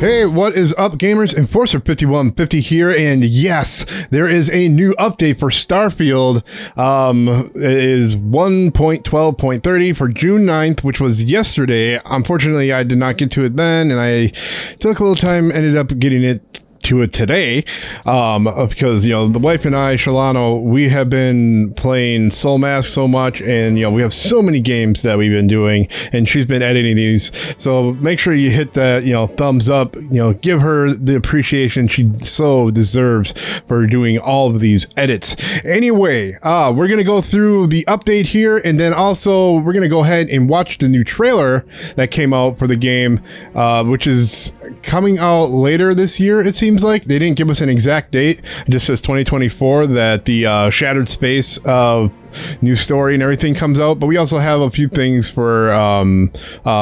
Hey, what is up, gamers? Enforcer5150 here, and yes, there is a new update for Starfield. It is 1.12.30 for June 9th, which was yesterday. Unfortunately, I did not get to it then, and I took a little time, ended up getting it to it today, because, you know, the wife and I, Shalano, we have been playing Soul Mask so much, and, you know, we have so many games that we've been doing, and she's been editing these, so make sure you hit that, you know, thumbs up, you know, give her the appreciation she so deserves for doing all of these edits. Anyway, we're gonna go through the update here, and then also we're gonna go ahead and watch the new trailer that came out for the game, which is coming out later this year, it seems like. They didn't give us an exact date. It just says 2024 that the Shattered Space new story and everything comes out, but we also have a few things for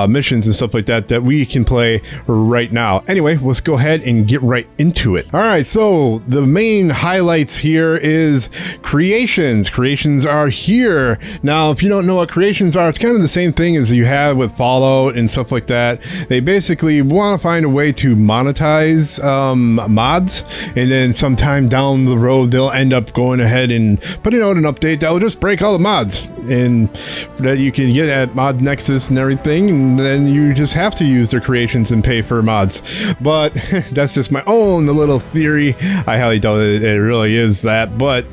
missions and stuff like that that we can play right now. Anyway, let's go ahead and get right into it. All right, so the main highlights here is Creations. Creations are here. Now, if you don't know what Creations are, it's kind of the same thing as you have with Fallout and stuff like that. They basically want to find a way to monetize mods, and then sometime down the road, they'll end up going ahead and putting out an update that will just break all the mods and that you can get at Mod Nexus and everything, and then you just have to use their creations and pay for mods. But that's just my own little theory. I highly doubt it really is that, but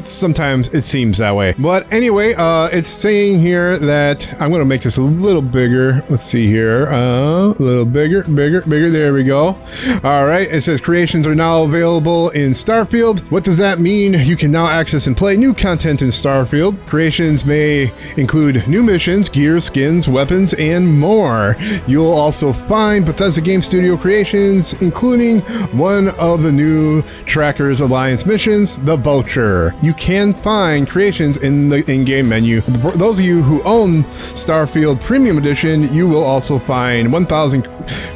sometimes it seems that way. But anyway, it's saying here that I'm going to make this a little bigger. Let's see here, a little bigger. There we go. All right, it says Creations are now available in Starfield. What does that mean? You can now access and play new content in Starfield. Creations may include new missions, gear, skins, weapons, and more. You'll also find Bethesda Game Studio creations, including one of the new Trackers Alliance missions, the Vulture. You can find creations in the in-game menu. For those of you who own Starfield Premium Edition, you will also find 1,000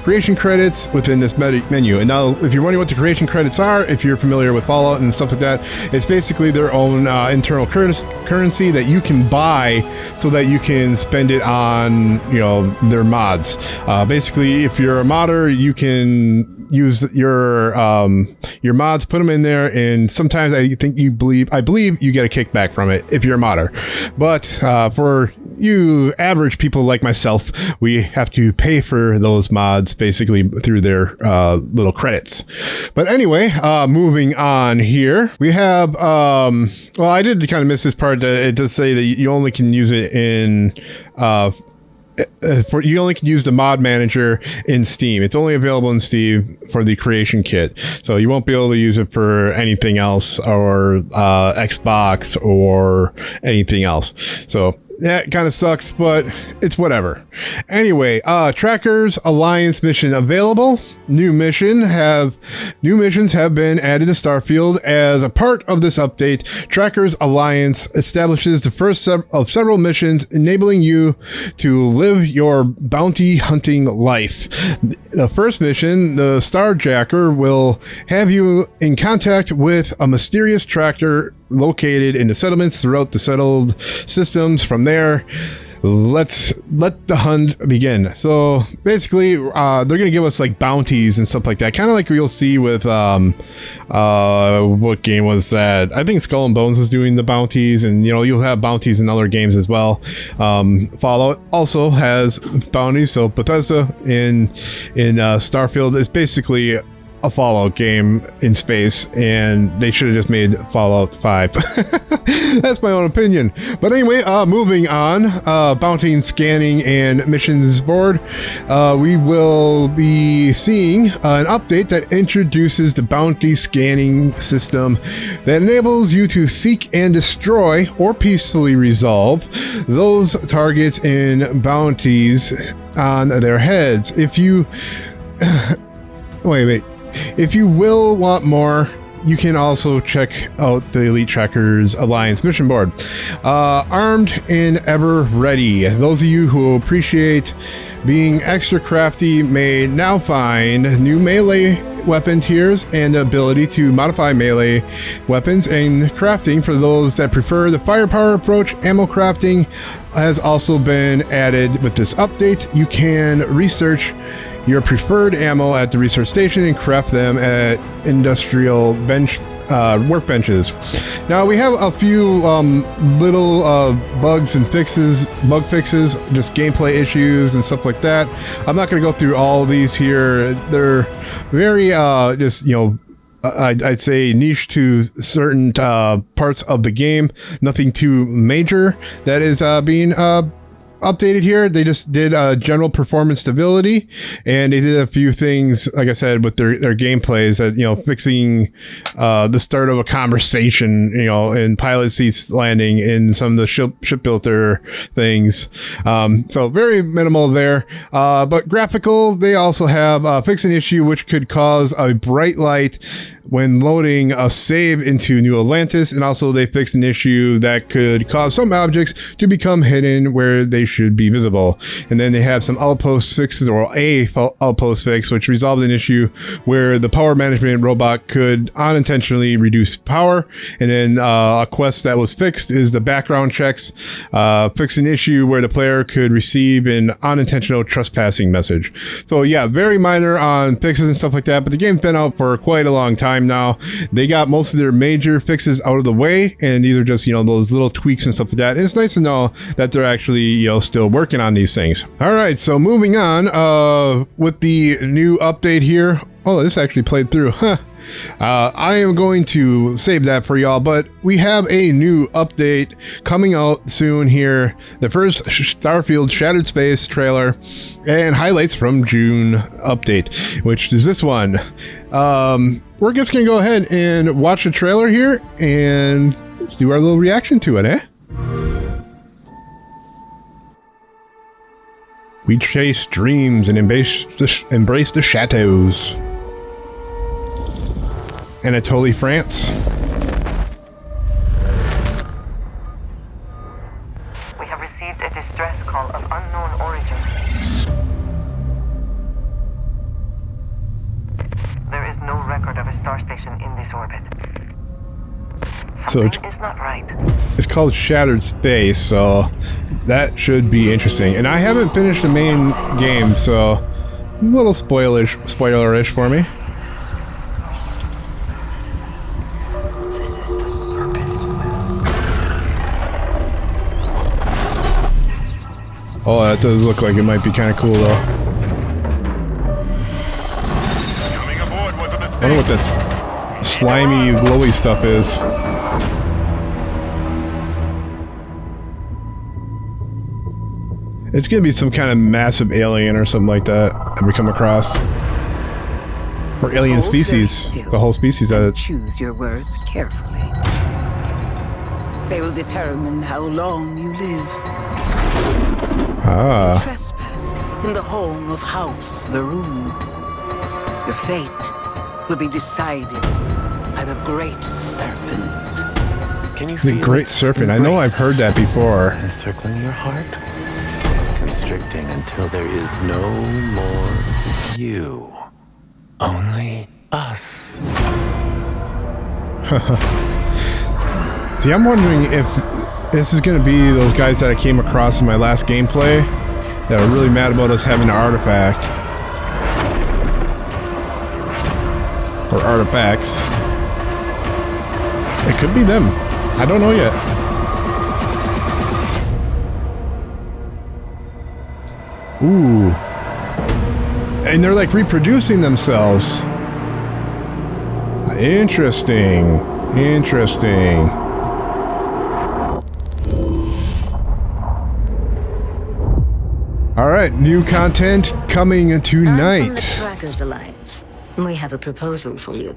creation credits within this menu. And now, if you're wondering what the creation credits are, if you're familiar with Fallout and stuff like that, it's basically their own internal currency that you can buy so that you can spend it on, you know, their mods. Basically, if you're a modder, you can use your mods, put them in there, and sometimes I believe you get a kickback from it if you're a modder. But for you average people like myself, we have to pay for those mods basically through their little credits. But anyway, moving on here, we have well, I did kind of miss this part. It does say that you only can use it in you only can use the mod manager in Steam. It's only available in Steam for the creation kit, so you won't be able to use it for anything else, or Xbox or anything else. So that kind of sucks, but it's whatever. Anyway, Trackers Alliance mission available. New missions have been added to Starfield as a part of this update. Trackers Alliance establishes the first of several missions, enabling you to live your bounty hunting life. The first mission, the Starjacker, will have you in contact with a mysterious tractor located in the settlements throughout the settled systems. From there, let the hunt begin. So basically, they're gonna give us like bounties and stuff like that, kind of like you'll see with what game was that? I think Skull and Bones is doing the bounties, and you know, you'll have bounties in other games as well. Fallout also has bounties, so Bethesda in Starfield is basically a Fallout game in space, and they should have just made Fallout 5. That's my own opinion. But anyway, moving on, bounty and scanning and missions board. We will be seeing an update that introduces the bounty scanning system that enables you to seek and destroy or peacefully resolve those targets and bounties on their heads. If you wait. If you will want more, you can also check out the Elite Trackers Alliance mission board. Armed and ever ready. Those of you who appreciate being extra crafty may now find new melee weapon tiers and the ability to modify melee weapons and crafting. For those that prefer the firepower approach, ammo crafting has also been added with this update. You can research your preferred ammo at the research station and craft them at industrial workbenches. Now we have a few little bug fixes, just gameplay issues and stuff like that. I'm not going to go through all these here. They're very just, you know, I'd say niche to certain parts of the game. Nothing too major that is being updated here. They just did general performance stability, and they did a few things, like I said, with their gameplays that, you know, fixing the start of a conversation, you know, in pilot seats landing in some of the ship builder things. So very minimal there, but graphical, they also have fixed an issue which could cause a bright light when loading a save into New Atlantis, and also they fixed an issue that could cause some objects to become hidden where they should be visible. And then they have some outpost fixes, or a outpost fix, which resolved an issue where the power management robot could unintentionally reduce power. And then a quest that was fixed is the background checks, fixed an issue where the player could receive an unintentional trespassing message. So yeah, very minor on fixes and stuff like that, but the game's been out for quite a long time now. They got most of their major fixes out of the way, and these are just, you know, those little tweaks and stuff like that. And it's nice to know that they're actually, you know, still working on these things. All right, so moving on with the new update here. Oh, this actually played through. I am going to save that for y'all, but we have a new update coming out soon here. The first Starfield Shattered Space trailer and highlights from June update, which is this one. We're just gonna go ahead and watch the trailer here and let's do our little reaction to it, eh? We chase dreams and embrace the chateaus. Anatoly, France. We have received a distress call of unknown origin. There is no record of a star station in this orbit. Something is not right. It's called Shattered Space, so that should be interesting. And I haven't finished the main game, so a little spoilerish for me. Oh, that does look like it might be kind of cool, though. I wonder what this slimy, glowy stuff is. It's gonna be some kind of massive alien or something like that we come across. Or alien species. The whole species that it. Choose your words carefully. They will determine how long you live. Ah. You trespass in the home of House Maroon. Your fate will be decided by the Great Serpent. Can you feel the Great Serpent? I know I've heard that before. Encircling your heart, constricting until there is no more you, only us. See, I'm wondering if this is going to be those guys that I came across in my last gameplay that are really mad about us having an artifact. Or artifacts. It could be them. I don't know yet. Ooh. And they're like reproducing themselves. Interesting. Interesting. All right, new content coming tonight. I'm from the Trackers Alliance. We have a proposal for you.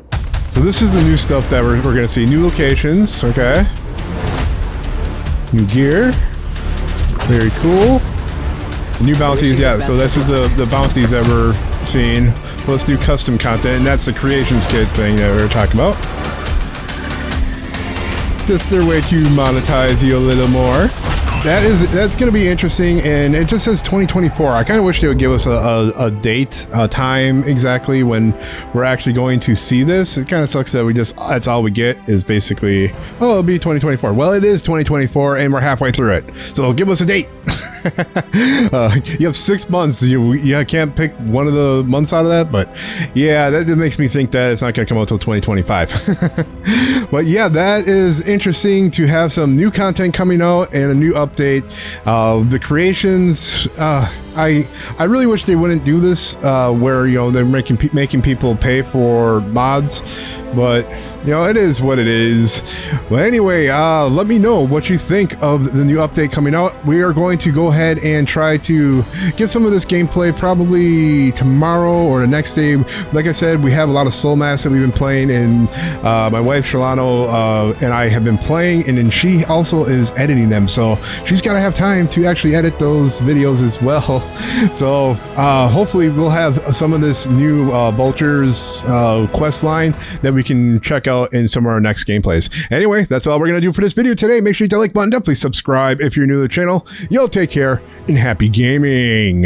So this is the new stuff that we're going to see. New locations, okay. New gear. Very cool. New bounties, yeah. So this is the bounties that we're seeing. Let's do custom content, and that's the Creations kit thing that we were talking about. Just their way to monetize you a little more. That's going to be interesting, and it just says 2024. I kind of wish they would give us a date, a time exactly when we're actually going to see this. It kind of sucks that that's all we get is basically, oh, it'll be 2024. Well, it is 2024, and we're halfway through it. So give us a date. You have 6 months. You can't pick one of the months out of that, but yeah, that makes me think that it's not going to come out until 2025. But yeah, that is interesting to have some new content coming out and a new update. The creations, I really wish they wouldn't do this, where they're making people pay for mods, but it is what it is. Well, anyway, let me know what you think of the new update coming out. We are going to go ahead and try to get some of this gameplay probably tomorrow or the next day. Like I said, we have a lot of Soul Mass that we've been playing, and my wife Shalano and I have been playing, and then she also is editing them, so she's got to have time to actually edit those videos as well. So hopefully we'll have some of this new Vultures quest line that we can check out in some of our next gameplays. Anyway, that's all we're going to do for this video today. Make sure you hit the like button. Definitely subscribe if you're new to the channel. Y'all take care and happy gaming.